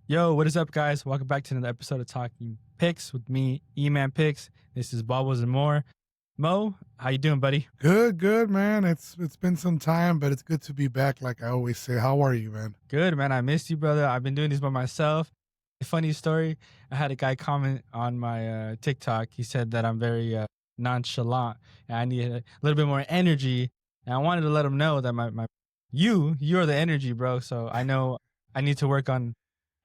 Yo, what is up, guys? Welcome back to another episode of Talking Picks with me, Eman Picks. This is Bubbles and more. Mo, how you doing, buddy? Good, man. It's been some time, but it's good to be back. Like I always say, how are you, man? Good, man. I missed you, brother. I've been doing these by myself. Funny story. I had a guy comment on my TikTok. He said that I'm very nonchalant and I need a little bit more energy. And I wanted to let him know that you're the energy, bro. So I know I need to work on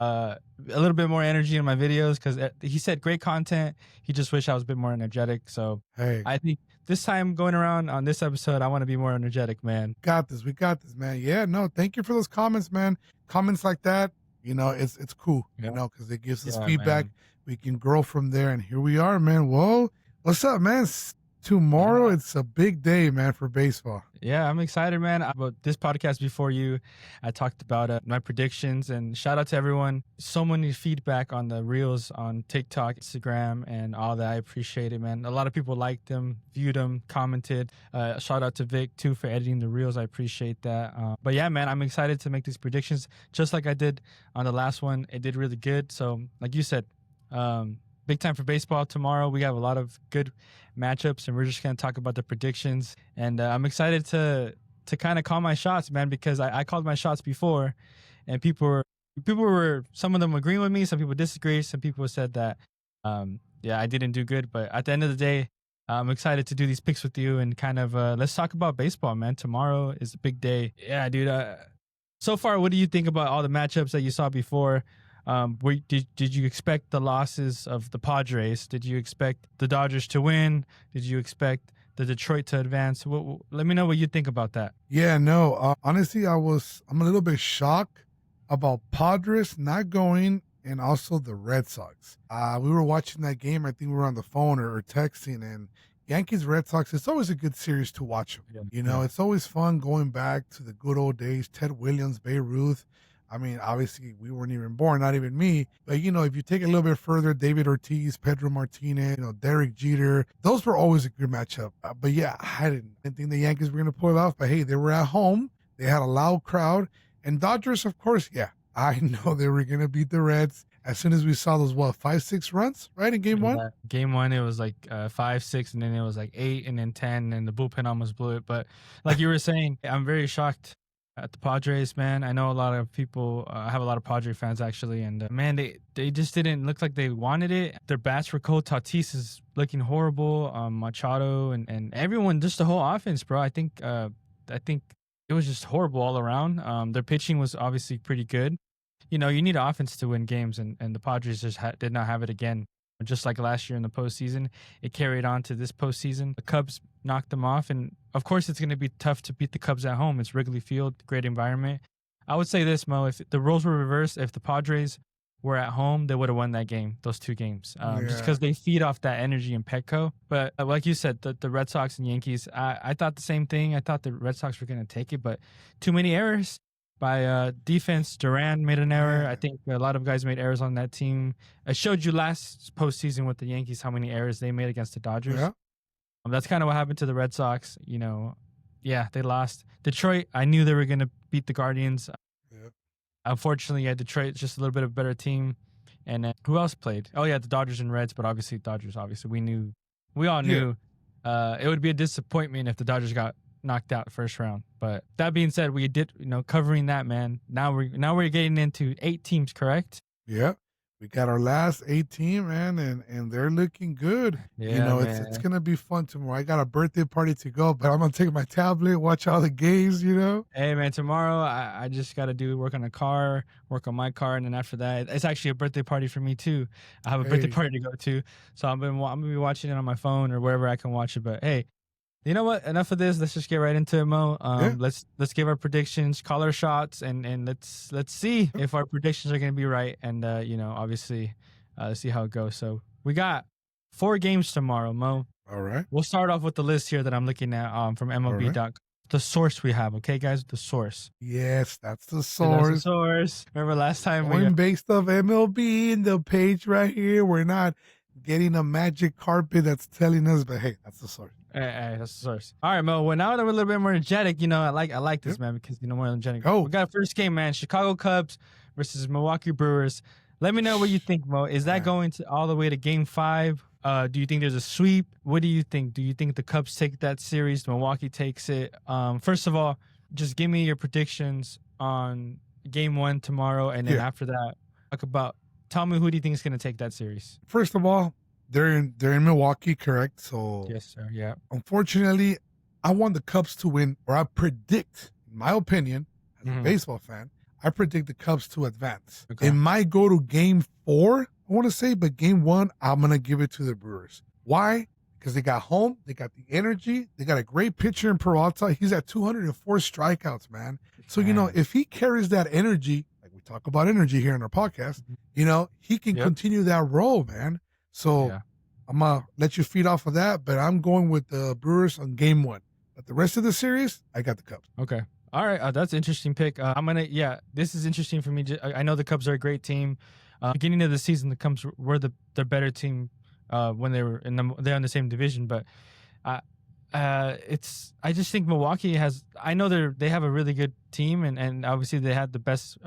a little bit more energy in my videos because he said great content. He just wished I was a bit more energetic. So Hey, I think this time going around on this episode, I want to be more energetic, man. we got this, man. Yeah, no, thank you for those comments, man. Comments like that, it's cool, Yeah. Because it gives us Yeah, feedback. man. We can grow from there, and here we are, man. Whoa, what's up, man? Tomorrow, it's a big day, man, for baseball. Yeah, I'm excited, man. About this podcast before you, I talked about my predictions and shout out to everyone. So many feedback on the reels on TikTok, Instagram, and all that. I appreciate it, man. A lot of people liked them, viewed them, commented. Shout out to Vic too for editing the reels. I appreciate that. But yeah, man, I'm excited to make these predictions just like I did on the last one. It did really good. So like you said, big time for baseball tomorrow. We have a lot of good matchups, and we're just going to talk about the predictions. And I'm excited to kind of call my shots, man, because I called my shots before, and people were some of them agreeing with me, some people disagree, some people said that I didn't do good. But at the end of the day, I'm excited to do these picks with you and kind of let's talk about baseball, man. Tomorrow is a big day. Yeah, dude. So far, what do you think about all the matchups that you saw before? Did you expect the losses of the Padres? Did you expect the Dodgers to win? Did you expect the Detroit to advance? Let me know what you think about that. Yeah, no, honestly, I'm a little bit shocked about Padres not going and also the Red Sox. We were watching that game. I think we were on the phone or texting, and Yankees Red Sox, it's always a good series to watch. It's always fun going back to the good old days, Ted Williams, Babe Ruth. I mean, obviously, we weren't even born, not even me. But, if you take it a little bit further, David Ortiz, Pedro Martinez, Derek Jeter, those were always a good matchup. But, yeah, I didn't think the Yankees were going to pull it off. But, hey, they were at home. They had a loud crowd. And Dodgers, of course, yeah, I know they were going to beat the Reds. As soon as we saw those, 5-6 runs, right, in game one? Game one, it was like 5-6, and then it was like 8, and then 10, and the bullpen almost blew it. But like you were saying, I'm very shocked at the Padres, man. I know a lot of people, I have a lot of Padre fans actually, and man, they just didn't look like they wanted it. Their bats were cold. Tatis is looking horrible. Machado and everyone, just the whole offense, bro. I think it was just horrible all around. Their pitching was obviously pretty good. You need offense to win games, and the Padres just did not have it again. Just like last year in the postseason, it carried on to this postseason. The Cubs knocked them off, and of course, it's going to be tough to beat the Cubs at home. It's Wrigley Field, great environment. I would say this, Mo, if the roles were reversed, if the Padres were at home, they would have won that game, those two games, just because they feed off that energy in Petco. But like you said, the Red Sox and Yankees, I thought the same thing. I thought the Red Sox were going to take it, but too many errors by defense. Durant made an error. I think a lot of guys made errors on that team. I showed you last postseason with the Yankees how many errors they made against the Dodgers. Yeah. That's kind of what happened to the Red Sox. Yeah, they lost. Detroit, I knew they were going to beat the Guardians. Yep. Unfortunately, Detroit just a little bit of a better team. And who else played? Oh, yeah, the Dodgers and Reds, but obviously Dodgers, we all knew it would be a disappointment if the Dodgers got knocked out first round. But that being said, we did, covering that, man. Now we're getting into 8 teams, correct? Yeah. We got our last 18, man, and they're looking good. Yeah, it's going to be fun tomorrow. I got a birthday party to go, but I'm going to take my tablet, watch all the games, Hey, man, tomorrow I just got to work on my car, and then after that, it's actually a birthday party for me, too. I have a birthday party to go to, so I'm going to be watching it on my phone or wherever I can watch it. But, hey, you know what? Enough of this. Let's just get right into it, Mo. Let's give our predictions, call our shots, and let's see if our predictions are going to be right. And obviously, let's see how it goes. So we got 4 games tomorrow, Mo. All right. We'll start off with the list here that I'm looking at from MLB.com. Right. The source we have, okay, guys? The source. Yes, that's the source. That's the source. Remember last time based off MLB in the page right here. We're not getting a magic carpet that's telling us, but hey, that's the source. Hey, that's the source. All right, Mo. Well, now that we're a little bit more energetic, I like this, man, because more energetic. Oh, we got our first game, man. Chicago Cubs versus Milwaukee Brewers. Let me know what you think, Mo. Is that going to all the way to Game 5? Do you think there's a sweep? What do you think? Do you think the Cubs take that series? Milwaukee takes it? First of all, just give me your predictions on Game 1 tomorrow, and then after that, tell me who do you think is going to take that series? First of all, they're in Milwaukee, correct? So yes, sir. Yeah. Unfortunately, I want the Cubs to win, or I predict, in my opinion, as a baseball fan, I predict the Cubs to advance. Okay. It might go to Game 4, I want to say, but Game 1, I'm going to give it to the Brewers. Why? Because they got home, they got the energy, they got a great pitcher in Peralta. He's at 204 strikeouts, man. So, if he carries that energy, like we talk about energy here in our podcast, he can continue that role, man. So I'm going to let you feed off of that, but I'm going with the Brewers on Game 1. But the rest of the series, I got the Cubs. Okay. All right. That's an interesting pick. This is interesting for me. I know the Cubs are a great team. Beginning of the season, the Cubs were the better team when they were they're in the same division. But I just think Milwaukee I know they have a really good team, and obviously they had the best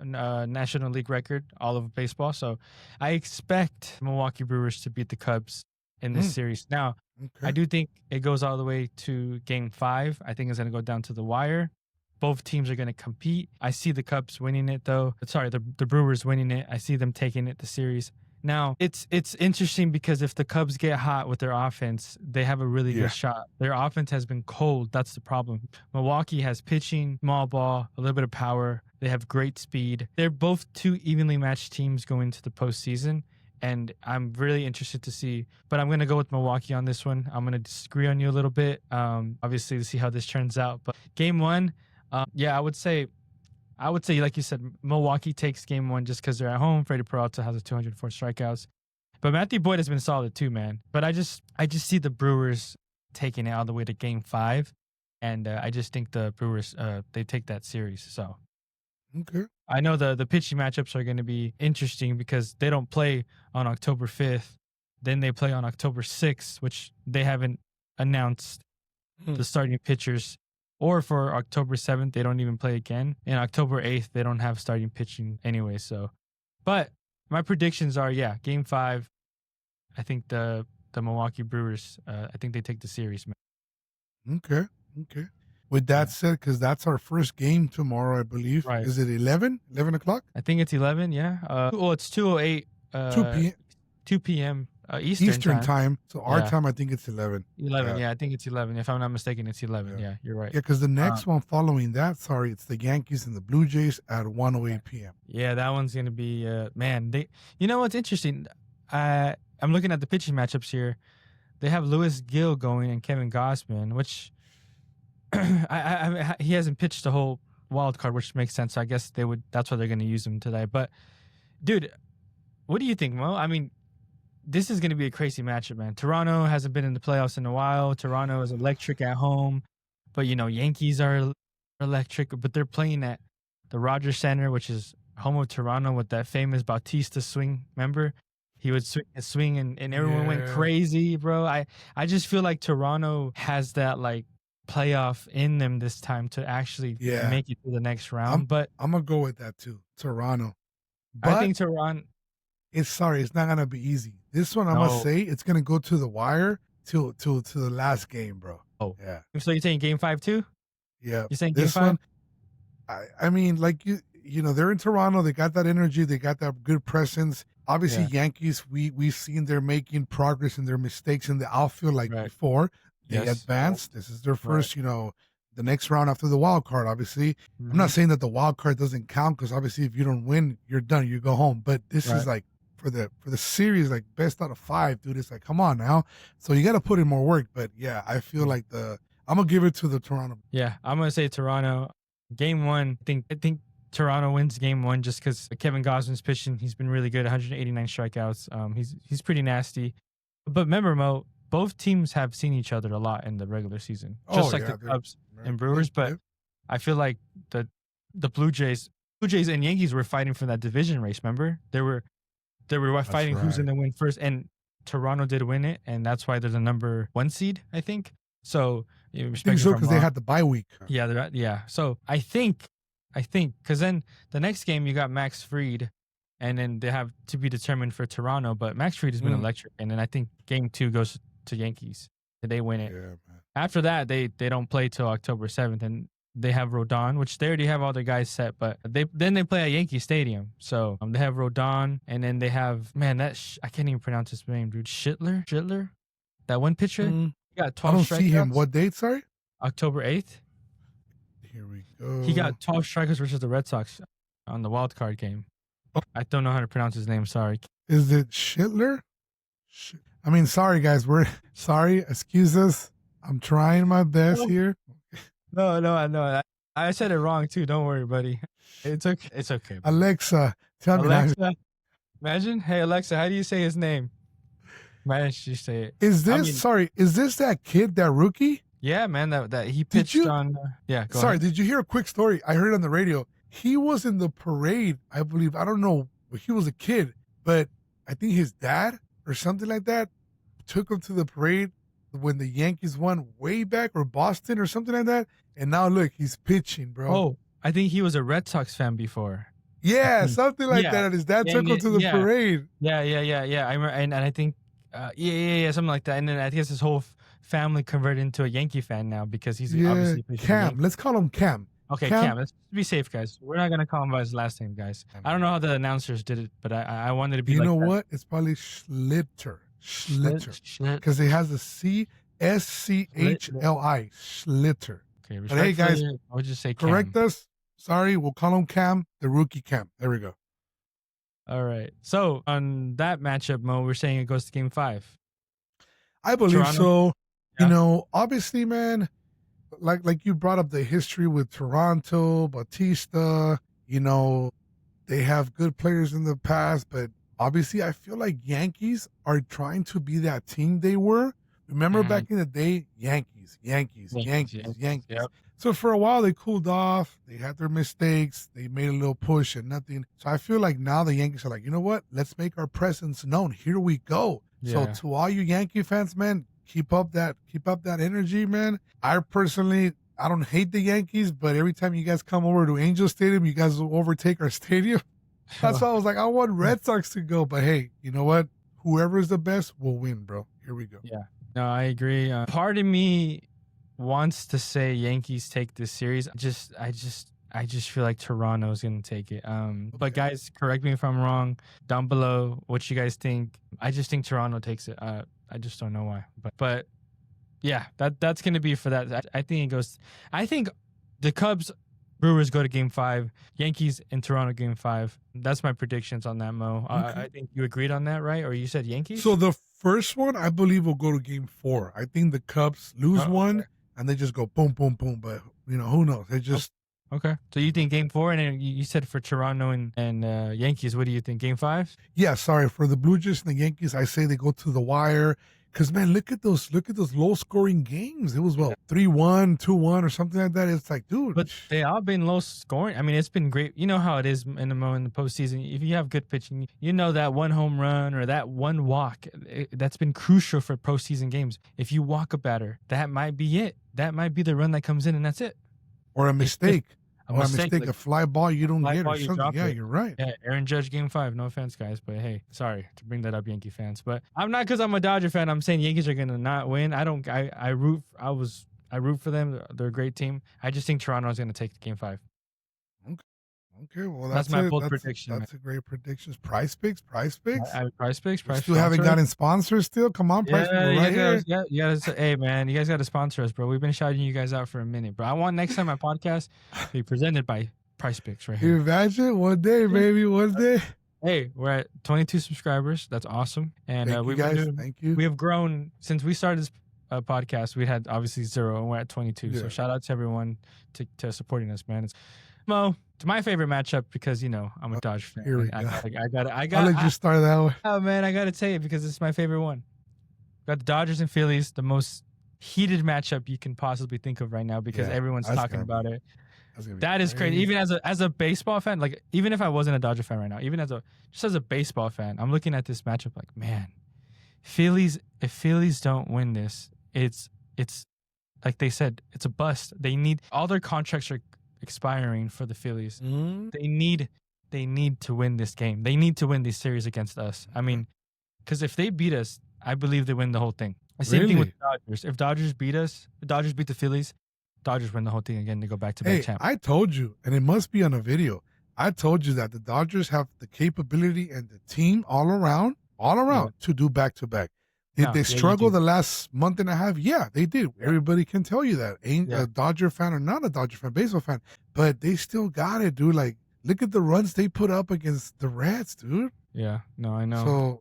National League record, all of baseball. So I expect Milwaukee Brewers to beat the Cubs in this series. Now, I do think it goes all the way to Game 5. I think it's going to go down to the wire. Both teams are going to compete. I see the Cubs winning it, though. Sorry, the Brewers winning it. I see them taking it the series. Now, it's interesting because if the Cubs get hot with their offense, they have a really good shot. Their offense has been cold. That's the problem. Milwaukee has pitching, small ball, a little bit of power. They have great speed. They're both two evenly matched teams going to the postseason, and I'm really interested to see. But I'm going to go with Milwaukee on this one. I'm going to disagree on you a little bit, obviously, to see how this turns out. But Game 1, I would say, like you said, Milwaukee takes Game 1 just because they're at home. Freddie Peralta has 204 strikeouts. But Matthew Boyd has been solid too, man. But I just see the Brewers taking it all the way to Game 5. And I just think the Brewers, they take that series. So okay. I know the pitching matchups are going to be interesting because they don't play on October 5th. Then they play on October 6th, which they haven't announced the starting pitchers. Or for October 7th, they don't even play again. And October 8th, they don't have starting pitching anyway. So, but my predictions are, Game 5, I think the Milwaukee Brewers, I think they take the series, man. Okay. With that said, because that's our first game tomorrow, I believe. Right. Is it 11 o'clock? I think it's 11, yeah. It's 2:08. 2 p.m. Eastern time. So our time, I think it's 11. 11, I think it's 11. If I'm not mistaken, it's 11. Yeah, you're right. Yeah, because the next one following that, it's the Yankees and the Blue Jays at 1:08 p.m. Yeah, that one's going to be, man. You know what's interesting? I'm looking at the pitching matchups here. They have Louis Gill going and Kevin Gausman, which he hasn't pitched the whole wild card, which makes sense. So I guess that's why they're going to use him today. But, dude, what do you think, Mo? I mean, this is going to be a crazy matchup, man. Toronto hasn't been in the playoffs in a while. Toronto is electric at home. But, Yankees are electric. But they're playing at the Rogers Center, which is home of Toronto, with that famous Bautista swing. Remember? He would swing and everyone went crazy, bro. I just feel like Toronto has that, like, playoff in them this time to actually make it to the next round. But I'm going to go with that, too. Toronto. But I think Toronto... It's not gonna be easy. This one, I must say, it's gonna go to the wire to the last game, bro. Oh, yeah. So you're saying Game 5 too? Yeah. You're saying Game 5? I mean, like they're in Toronto. They got that energy. They got that good presence. Obviously, Yankees. We've seen they're making progress in their mistakes in the outfield, before they advanced. This is their first, the next round after the wild card. Obviously, I'm not saying that the wild card doesn't count because obviously, if you don't win, you're done. You go home. But this is like. For the series, like best out of 5, dude, it's like, come on now. So you got to put in more work. But I feel like I'm gonna give it to the Toronto. Yeah, I'm gonna say Toronto. Game 1, I think Toronto wins Game 1 just because Kevin Gausman's pitching. He's been really good, 189 strikeouts. He's pretty nasty. But remember, Mo, both teams have seen each other a lot in the regular season, just like the Cubs and Brewers. But I feel like the Blue Jays and Yankees were fighting for that division race. Remember, They were fighting who's going to win first, and Toronto did win it, and that's why they're the number 1 seed, I think. So, I think so because they had the bye week. Yeah, So I think I think, because then the next game you got Max Fried, and then they have to be determined for Toronto. But Max Fried has been electric, and then I think Game 2 goes to Yankees. They win it. Yeah, man. After that, they don't play till October 7th, and they have Rodon, which they already have all their guys set. But they play at Yankee Stadium, so they have Rodon, and then they have I can't even pronounce his name, dude. Schlittler, that one pitcher. He got 12 I don't strikeouts. see him. What date? Sorry. October 8th. Here we go. He got 12 strikeouts versus the Red Sox on the wild card game. I don't know how to pronounce his name. Sorry. Is it Schlittler? I mean, sorry guys. We're sorry. Excuse us. I'm trying my best here. No, I know. I said it wrong too. Don't worry, buddy. It's okay. It's okay. Buddy. Alexa, tell me. Alexa, imagine. Hey, Alexa, how do you say his name? Imagine she say it. Is this is this that kid, that rookie? Yeah, man. That he pitched on. Yeah. Go ahead. Did you hear a quick story? I heard it on the radio. He was in the parade, I believe. I don't know. He was a kid, but I think his dad or something like that took him to the parade when the Yankees won way back, or Boston or something like that. And now look, he's pitching, bro. Oh, I think he was a Red Sox fan before. Yeah, something like that. And his dad took him to the parade. Yeah. I remember, and I think, something like that. And then I guess his whole family converted into a Yankee fan now because he's obviously Cam. Let's call him Cam. Okay, Cam. Let's be safe, guys. We're not gonna call him by his last name, guys. I don't know how the announcers did it, but I wanted to be. You know what? It's probably Schlitter, because it has a CSCHLI, Schlitter. Okay, but hey, guys, I would just say Cam. Correct us. Sorry, we'll call him Cam, the rookie Cam. There we go. All right. So on that matchup, Mo, we're saying it goes to Game 5. I believe Toronto? so. Yeah. You know, obviously, man. Like you brought up the history with Toronto, Bautista, you know, they have good players in the past, but obviously I feel like Yankees are trying to be that team they were. Remember back in the day, Yankees. Yep. So for a while they cooled off, they had their mistakes, they made a little push and nothing. So I feel like now the Yankees are like, you know what? Let's make our presence known. Here we go. Yeah. So to all you Yankee fans, man, keep up that energy, man. I don't hate the Yankees, but every time you guys come over to Angel Stadium, you guys will overtake our stadium. That's why I was like, I want Red Sox to go, but hey, you know what? Whoever is the best will win, bro. Here we go. Yeah. No, I agree. Part of me wants to say Yankees take this series. I just feel like Toronto's gonna take it. But guys, correct me if I'm wrong. Down below, what you guys think? I just think Toronto takes it. I just don't know why, but yeah, that's gonna be for that. I think it goes. I think the Cubs, Brewers go to Game 5. Yankees and Toronto Game 5. That's my predictions on that, Mo. Okay. I think you agreed on that, right? Or you said Yankees? So the first one, I believe, will go to Game 4. I think the Cubs lose one, and they just go boom, boom, boom. But you know, who knows? They just. Okay. So you think Game 4, and then you said for Toronto and Yankees, what do you think? Game 5? Yeah, sorry. For the Blue Jays and the Yankees, I say they go to the wire. Because, man, look at those low-scoring games. It was, 3-1, 2-1, or something like that. It's like, dude. But they all been low-scoring. I mean, it's been great. You know how it is in the postseason. If you have good pitching, you know that one home run or that one walk, that's been crucial for postseason games. If you walk a batter, that might be it. That might be the run that comes in, and that's it. Or a mistake. Like, a fly ball you don't get or something. Yeah, it. You're right. Yeah, Aaron Judge Game 5. No offense, guys, but hey, sorry to bring that up, Yankee fans. But I'm not, because I'm a Dodger fan. I'm saying Yankees are gonna not win. I root for them. They're a great team. I just think Toronto is gonna take Game 5. Okay, well that's my bold prediction. That's a great prediction. Price Picks. Price Picks. Still haven't gotten sponsors. Still, come on, Price Picks. You gotta say, hey man, you guys gotta sponsor us, bro. We've been shouting you guys out for a minute, bro. I want next time my podcast to be presented by Price Picks right here. Imagine one day, baby, one day. Hey, we're at 22 subscribers. That's awesome, and thank you. We have grown since we started this podcast. We had obviously 0, and we're at 22. Yeah. So shout out to everyone to supporting us, man. Mo, it's my favorite matchup because, you know, I'm a Dodger fan. Here we go. I I'll let you start that way. Oh, man, I got to say it because it's my favorite one. Got the Dodgers and Phillies, the most heated matchup you can possibly think of right now because everyone's talking about it. That is crazy. Even as a baseball fan, like even if I wasn't a Dodger fan right now, even as a baseball fan, I'm looking at this matchup like, man, if Phillies don't win this, it's like they said, it's a bust. They need all their contracts are expiring for the Phillies. Mm. They need to win this game. They need to win this series against us. I mean, because if they beat us, I believe they win the whole thing. The same thing with the Dodgers. If Dodgers beat us, the Dodgers beat the Phillies, Dodgers win the whole thing again. They go back to back champ. I told you, and it must be on a video. I told you that the Dodgers have the capability and the team all around to do back to back. Did they struggle the last month and a half? Yeah, they did. Yeah. Everybody can tell you that. Ain't a Dodger fan or not a Dodger fan, baseball fan, but they still got it, dude. Like, look at the runs they put up against the Reds, dude. Yeah, no, I know. So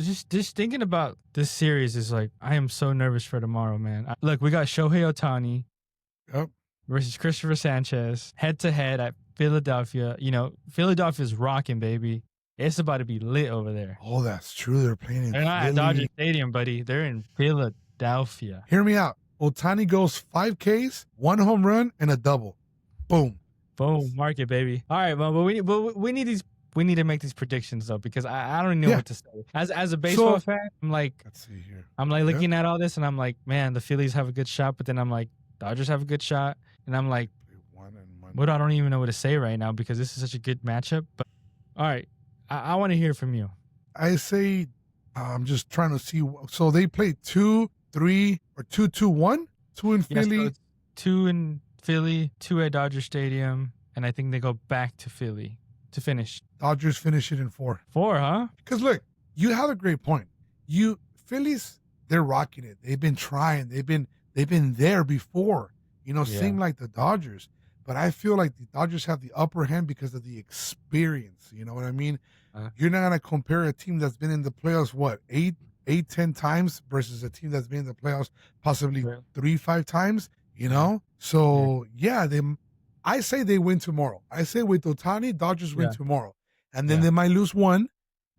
just thinking about this series is like, I am so nervous for tomorrow, man. Look, we got Shohei Ohtani versus Christopher Sanchez head to head at Philadelphia. You know, Philadelphia's rocking, baby. It's about to be lit over there. Oh, that's true. They're playing in They're not at Dodger Stadium, buddy. They're in Philadelphia. Hear me out. Ohtani goes 5 Ks, 1 home run, and a double. Boom. Boom. Mark it, baby. All right, well, but we need these. We need to make these predictions though, because I don't know what to say. As a baseball fan, I'm like, let's see here. I'm like looking at all this, and I'm like, man, the Phillies have a good shot, but then I'm like, Dodgers have a good shot, and I'm like, what? I don't even know what to say right now because this is such a good matchup. But all right. I want to hear from you. I say, I'm just trying to see. So they played 2-3 or 2-2-1, 2 in Philly. So 2 in Philly, 2 at Dodger Stadium, and I think they go back to Philly to finish. Dodgers finish it in 4. 4, huh? Because look, you have a great point. Phillies, they're rocking it. They've been trying. They've been there before. You know, same like the Dodgers. But I feel like the Dodgers have the upper hand because of the experience. You know what I mean? You're not going to compare a team that's been in the playoffs, 10 times versus a team that's been in the playoffs possibly 3-5 times, you know? So, I say they win tomorrow. I say with Ohtani, Dodgers win tomorrow. And then they might lose 1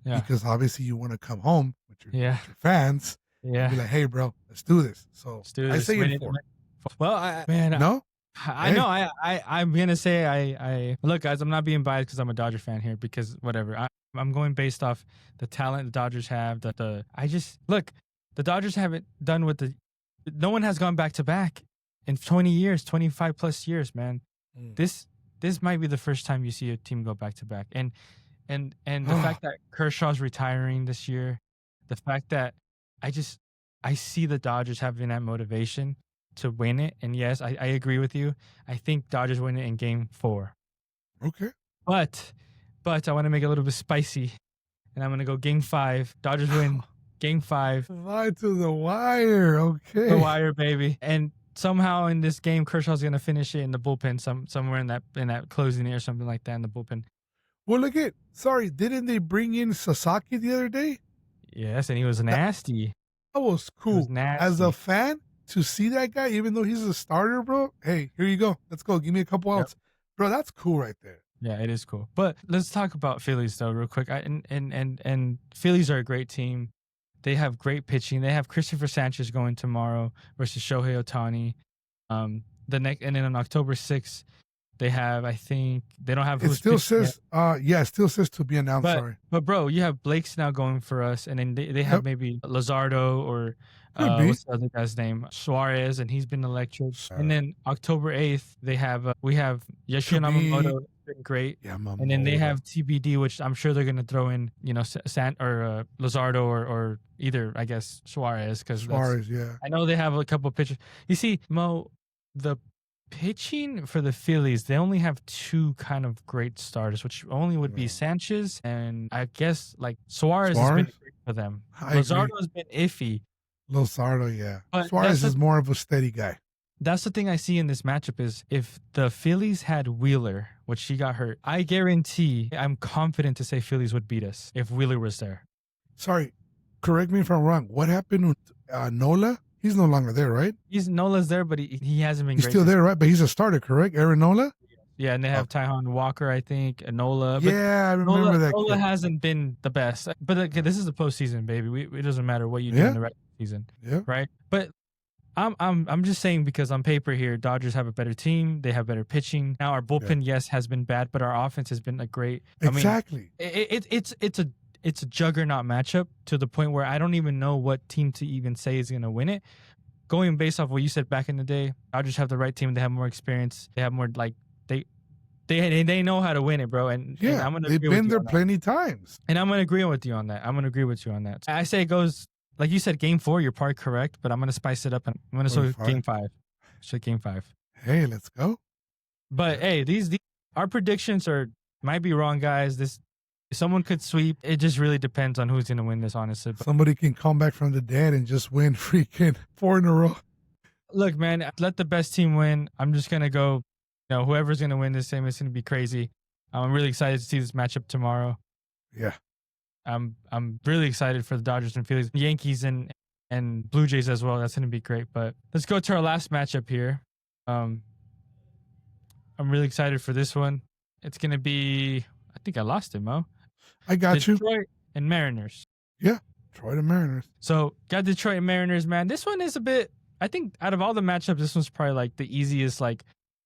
because obviously you want to come home with your fans. Yeah. Be like, hey, bro, let's do this. So I say in 4. Well, no? I know. I'm gonna say I look, guys. I'm not being biased because I'm a Dodger fan here. Because whatever, I'm going based off the talent the Dodgers have. The Dodgers haven't done what no one has gone back to back in 20 years, 25 plus years, man. This might be the first time you see a team go back to back, and the fact that Kershaw's retiring this year, the fact that I see the Dodgers having that motivation to win it. And yes, I agree with you. I think Dodgers win it in game 4. Okay. But I want to make it a little bit spicy. And I'm going to go game 5. Dodgers win game 5. Lie to the wire. Okay. The wire, baby. And somehow in this game, Kershaw's going to finish it in the bullpen somewhere in that closing or something like that in the bullpen. Well, didn't they bring in Sasaki the other day? Yes, and he was nasty. That was cool. As a fan, to see that guy, even though he's a starter, bro, hey, here you go. Let's go. Give me a couple outs. Bro, that's cool right there. Yeah, it is cool. But let's talk about Phillies, though, real quick. And Phillies are a great team. They have great pitching. They have Christopher Sanchez going tomorrow versus Shohei Ohtani. And then on October 6th, they have, I think, they don't have. It still says, it still says to be announced. But bro, you have Blake's now going for us, and then they have maybe Luzardo or what's the other guy's name? Suarez, and he's been electric. And then October 8th, we have Yoshio Yamamoto, been great. And then they have TBD, which I'm sure they're gonna throw in, Luzardo or either, I guess, Suarez, because I know they have a couple pitchers. You see, Mo, the pitching for the Phillies, they only have 2 kind of great starters, which only would be Sanchez and I guess like Suarez has been great for them. Luzardo has been iffy. Luzardo, but Suarez is more of a steady guy. That's the thing I see in this matchup is if the Phillies had Wheeler, which he got hurt, I guarantee, I'm confident to say Phillies would beat us if Wheeler was there. Sorry, correct me if I'm wrong. What happened with Nola? He's no longer there, right? Nola's there, but he hasn't been great. He's still there, right? But he's a starter, correct? Aaron Nola? Yeah, and they have Taijuan Walker, I think, and Nola. But I remember that. Nola hasn't been the best. But this is the postseason, baby. It doesn't matter what you do in the regular season, right? But I'm just saying because on paper here, Dodgers have a better team. They have better pitching. Now our bullpen, has been bad, but our offense has been great. Exactly. I mean, it's a juggernaut matchup to the point where I don't even know what team to even say is going to win it. going based off what you said back in the day, Dodgers have the right team. They have more experience. They have more like they know how to win it, bro. And I'm gonna they've agree with been you there on that. plenty times. And I'm gonna agree with you on that. I say it goes like you said, Game 4. You're probably correct, but I'm gonna spice it up and I'm gonna say Game 5. Game 5. Hey, let's go. But hey, these our predictions might be wrong, guys. Someone could sweep. It just really depends on who's gonna win this, honestly. But Somebody can come back from the dead and just win freaking 4 in a row. look, man, let the best team win. I'm just gonna go. Whoever's gonna win this game is gonna be crazy. I'm really excited to see this matchup tomorrow. Yeah. I'm really excited for the Dodgers and Phillies, Yankees and Blue Jays as well. That's gonna be great. But let's go to our last matchup here. I'm really excited for this one. It's gonna be. I think I lost it, Mo. I got you. Detroit and Mariners. Yeah, Detroit and Mariners. So got Detroit and Mariners, man. This one is a bit. I think out of all the matchups, this one's probably like the easiest. Like,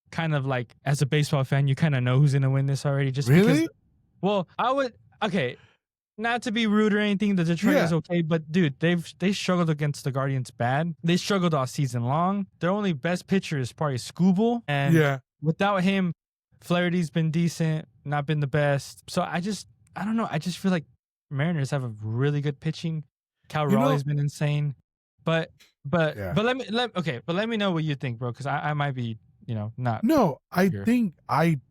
kind of like as a baseball fan, you kind of know who's gonna win this already. Just really? Because, well, I would. Okay, not to be rude or anything. The Detroit is okay, but dude, they struggled against the Guardians bad. They struggled all season long. Their only best pitcher is probably Scooble, and without him, Flaherty's been decent, not been the best. So I don't know. I just feel like Mariners have a really good pitching. Cal Raleigh's been insane, but let me know what you think, bro, because I might be not. No, I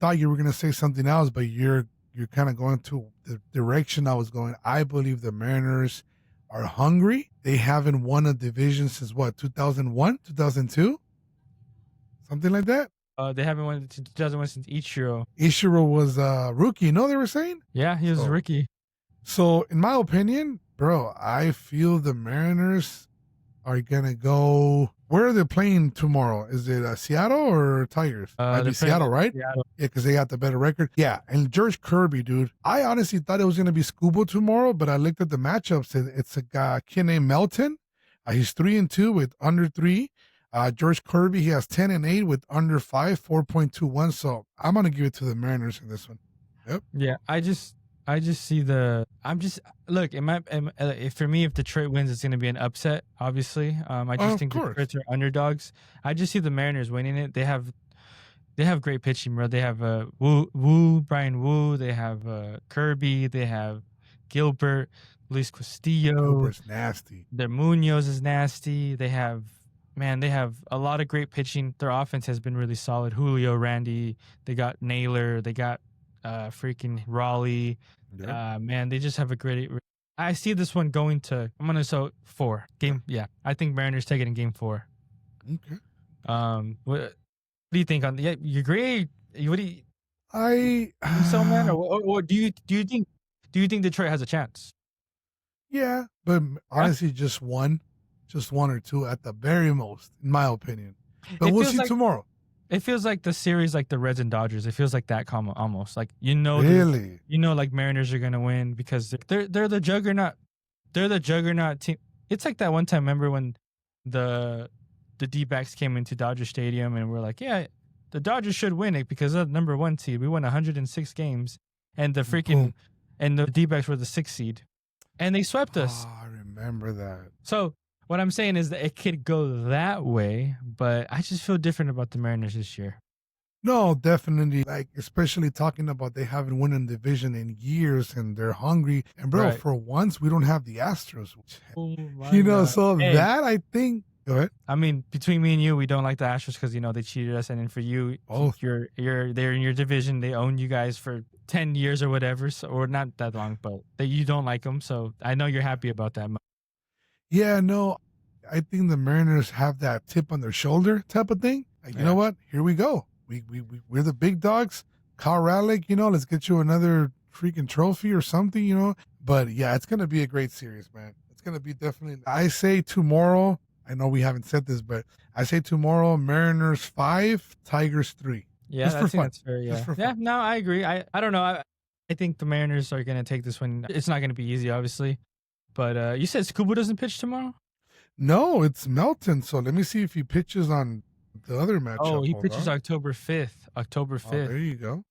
thought you were gonna say something else, but you're kind of going to the direction I was going. I believe the Mariners are hungry. They haven't won a division since what, 2001, 2002, something like that. They haven't won since 2001 since Ichiro. Ichiro was a rookie. No, they were saying. Yeah, he was a rookie. So, in my opinion, bro, I feel the Mariners are gonna go. Where are they playing tomorrow? Is it Seattle or Tigers? Might be Seattle, right? Seattle. Yeah, because they got the better record. Yeah, and George Kirby, dude. I honestly thought it was gonna be Scooble tomorrow, but I looked at the matchups. It's a guy, kid named Melton. He's 3-2 with under 3. George Kirby, he has 10-8 with under 5, 4.21. So I'm gonna give it to the Mariners in this one. Yep. Yeah, I just see look. For me, if Detroit wins, it's gonna be an upset. Obviously, I just think Detroit's are underdogs. I just see the Mariners winning it. They have great pitching, bro. They have Brian Wu. They have Kirby. They have Gilbert, Luis Castillo. Gilbert's nasty. Their Munoz is nasty. They have a lot of great pitching. Their offense has been really solid. Julio, Randy. They got Naylor. They got freaking Raleigh. Man, they just have a great. I see this one going to. I'm gonna say 4 game. Yeah, I think Mariners take it in Game 4. Okay. What do you think on? Yeah, you agree? What do you? I so man, or do you think Detroit has a chance? Yeah, but honestly, just one or two at the very most, in my opinion. But we'll see tomorrow. It feels like the series, like the Reds and Dodgers. It feels like that almost. Like really, like Mariners are gonna win because they're the juggernaut. They're the juggernaut team. It's like that one time. Remember when the D-backs came into Dodger Stadium and we're like, yeah, the Dodgers should win it because they're the number 1 seed. We won 106 games, and the D-backs were the 6th seed, and they swept us. Oh, I remember that. So. What I'm saying is that it could go that way, but I just feel different about the Mariners this year. No, definitely. Like, especially talking about they haven't won a division in years and they're hungry. And, bro, for once, we don't have the Astros. That, I think. Go ahead. I mean, between me and you, we don't like the Astros because, they cheated us. And then for you, they're in your division. They own you guys for 10 years or whatever, or not that long, but you don't like them. So I know you're happy about that. Yeah, no, I think the Mariners have that tip on their shoulder type of thing. Like, you know what? Here we go. We're the big dogs. Kyle Raleigh, let's get you another freaking trophy or something, But yeah, it's going to be a great series, man. It's going to be definitely. I say tomorrow, I know we haven't said this, but I say tomorrow, Mariners 5, Tigers 3. Yeah, I think that's fair. Yeah. Yeah, no, I agree. I don't know. I think the Mariners are going to take this one. It's not going to be easy, obviously. But you said Scuba doesn't pitch tomorrow? No, it's Melton. So let me see if he pitches on the other matchup. Oh, he pitches October 5th. October 5th. Oh, there you go.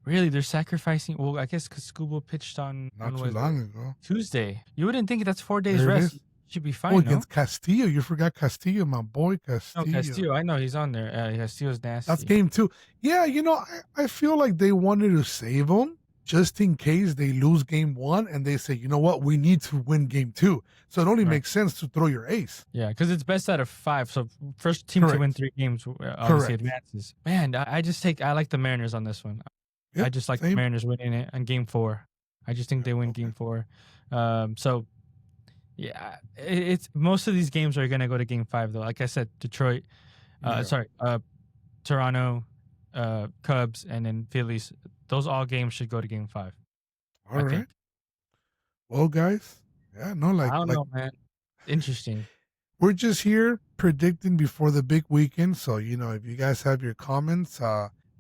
Really? They're sacrificing? Well, I guess because Scuba pitched on... Not too long ago. Tuesday. You wouldn't think that's 4 days rest. Should be Oh, fine, no? against Castillo. You forgot Castillo, my boy No, Castillo. Castillo. I know he's on there. Castillo's That's nasty. game 2. Yeah, I feel like they wanted to save him just in case they lose game 1 and they say, you know what, we need to win game 2. So it only Right. makes sense to throw your ace. Yeah, because it's best out of 5. So first team to win 3 games obviously advances. Man, I like the Mariners on this one. Yep, I just like the same. Mariners winning it on game 4. I just think they win game 4. So yeah, it's most of these games are gonna go to game 5 though. Like I said, Detroit, Toronto, Cubs, and then Phillies. Those all games should go to game 5. All right. Well, guys, yeah, no, I don't know, man. Interesting. We're just here predicting before the big weekend. So, if you guys have your comments,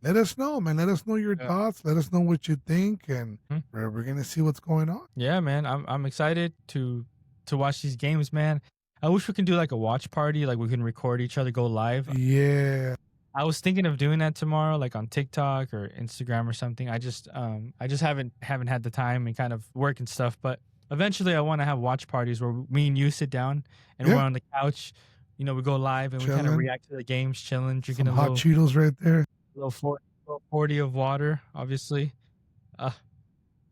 let us know, man. Let us know your thoughts. Let us know what you think, and we're gonna see what's going on. Yeah, man. I'm excited to watch these games, man. I wish we can do like a watch party, like we can record each other, go live. Yeah. I was thinking of doing that tomorrow, like on TikTok or Instagram or something. I just haven't had the time and kind of work and stuff. But eventually, I want to have watch parties where me and you sit down and we're on the couch. We go live and we kind of react to the games, chilling, drinking some hot Cheetos right there. A little 40 of water, obviously.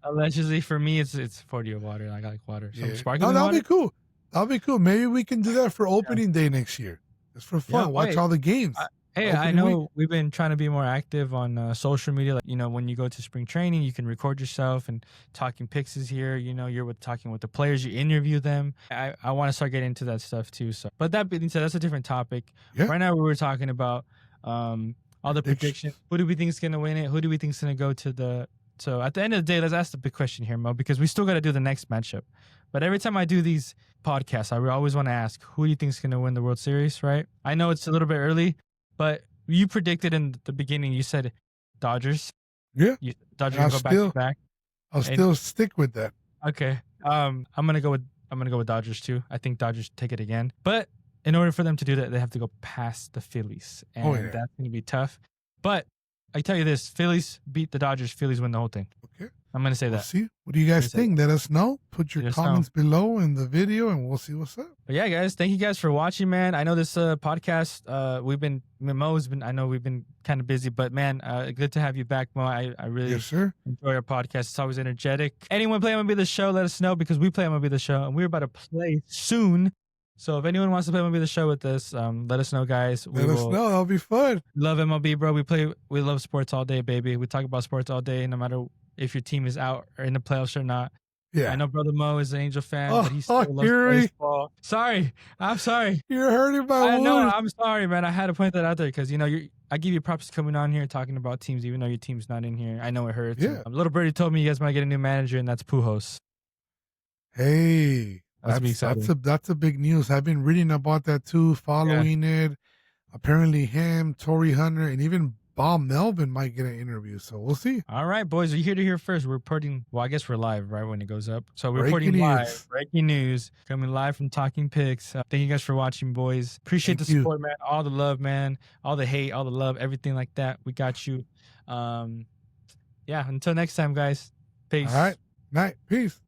Allegedly, for me, it's 40 of water. I like water. Yeah. Sparkling that'll water. be cool. That'll be cool. Maybe we can do that for opening day next year. Just for fun. Watch all the games. I know we've been trying to be more active on social media. Like, when you go to spring training, you can record yourself and talking picks is here. You're talking with the players, you interview them. I want to start getting into that stuff too. So, but that being said, that's a different topic. Yeah. Right now, we were talking about all the predictions. Who do we think is going to win it? Who do we think is going to go to the... So at the end of the day, let's ask the big question here, Mo, because we still got to do the next matchup. But every time I do these podcasts, I always want to ask, who do you think is going to win the World Series, right? I know it's a little bit early, but you predicted in the beginning, you said Dodgers. Yeah. Dodgers going to go back-to-back. I'll still stick with that. Okay. I'm going to go with Dodgers too. I think Dodgers take it again. But in order for them to do that, they have to go past the Phillies. And that's going to be tough. But I tell you this, Phillies beat the Dodgers, Phillies win the whole thing. Okay. I'm going to say that. See, what do you guys think? Let us know. Put your comments below in the video and we'll see what's up. But yeah, guys, thank you guys for watching, man. I know this podcast, I know we've been kind of busy, but man, good to have you back, Mo. I really enjoy our podcast. It's always energetic. Anyone play MLB The Show, let us know because we play MLB The Show and we're about to play soon. So if anyone wants to play MLB The Show with us, let us know, guys. Let us know. That'll be fun. Love MLB, bro. We love sports all day, baby. We talk about sports all day, no matter if your team is out or in the playoffs or not. Yeah. I know Brother Mo is an Angel fan, but he still loves baseball. I'm sorry. You're hurting my wound. No, I'm sorry, man. I had to point that out there because, I give you props coming on here talking about teams, even though your team's not in here. I know it hurts. Yeah. Little Birdie told me you guys might get a new manager, and that's Pujols. Hey. That's a big news. I've been reading about that too, following it. Apparently him, Torrey Hunter, and even Bob Melvin might get an interview. So we'll see. All right, boys. You're here to hear first. We're reporting. Well, I guess we're live right when it goes up. So we're Breaking reporting live. news. Breaking news. Coming live from Talking Picks. Thank you guys for watching, boys. Appreciate the support, man. All the love, man. All the hate, all the love, everything like that. We got you. Until next time, guys. Peace. All right. Night. Peace.